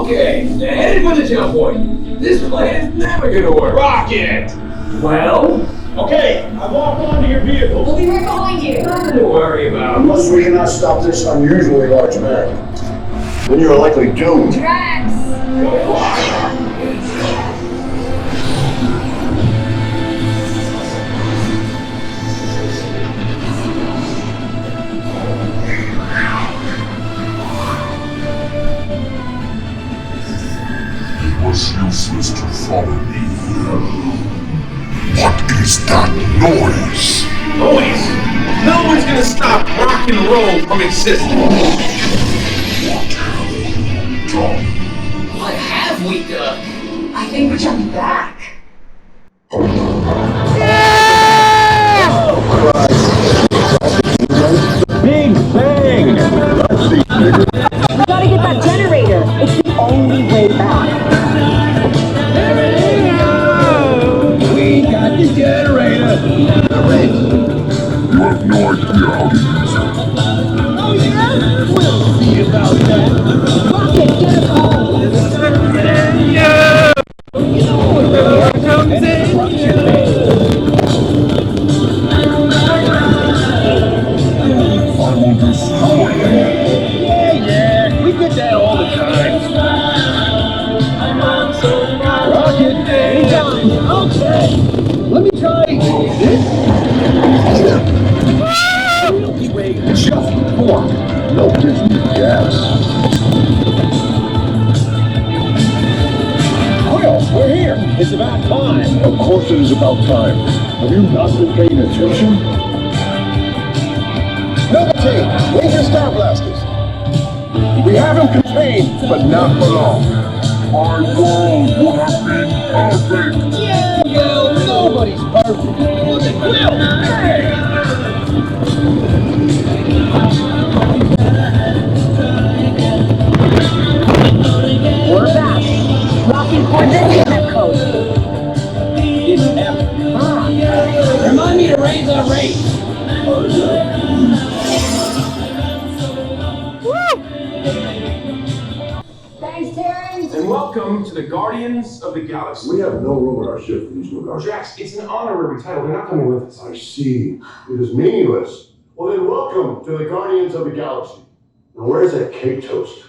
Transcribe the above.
Okay, headed for the jump point. This plan is never gonna work. Rocket! Well? Okay, I walk onto your vehicle. We'll be right behind you. Nothing to worry about. Unless we cannot stop this unusually large man, then you're likely doomed. Drax! It was useless to follow me here. What is that noise? Noise? No one's gonna stop rock and roll from existing. What have we done? I think we're jumping back. Big Bang! We gotta get that generator. It's the only way back. We got the generator! You have no idea how to use it. Oh yeah? We'll see about that. Rocket, get us home. You know what really comes in? I will destroy you. Yeah, we get that all the time. Rocket Day! Okay, let me try this. Milky Way just formed. No gives me gas. Well, we're here. It's about time. Of course it is about time. Have you not been paying attention? Number team, wave your star blasters. We have him contained, but not for long. My world would have been perfect. Yeah, well, nobody's perfect. Look at Will. Hey! We're back. Rocking towards the Epcot. It's Epcot. Remind me to raise our rate. Thanks, Terrence. And welcome to the Guardians of the Galaxy. We have no room in our ship for these new guards. Drax, it's an honorary title. They're not coming with us. I see. It is meaningless. Well then welcome to the Guardians of the Galaxy. Now where's that cake toast?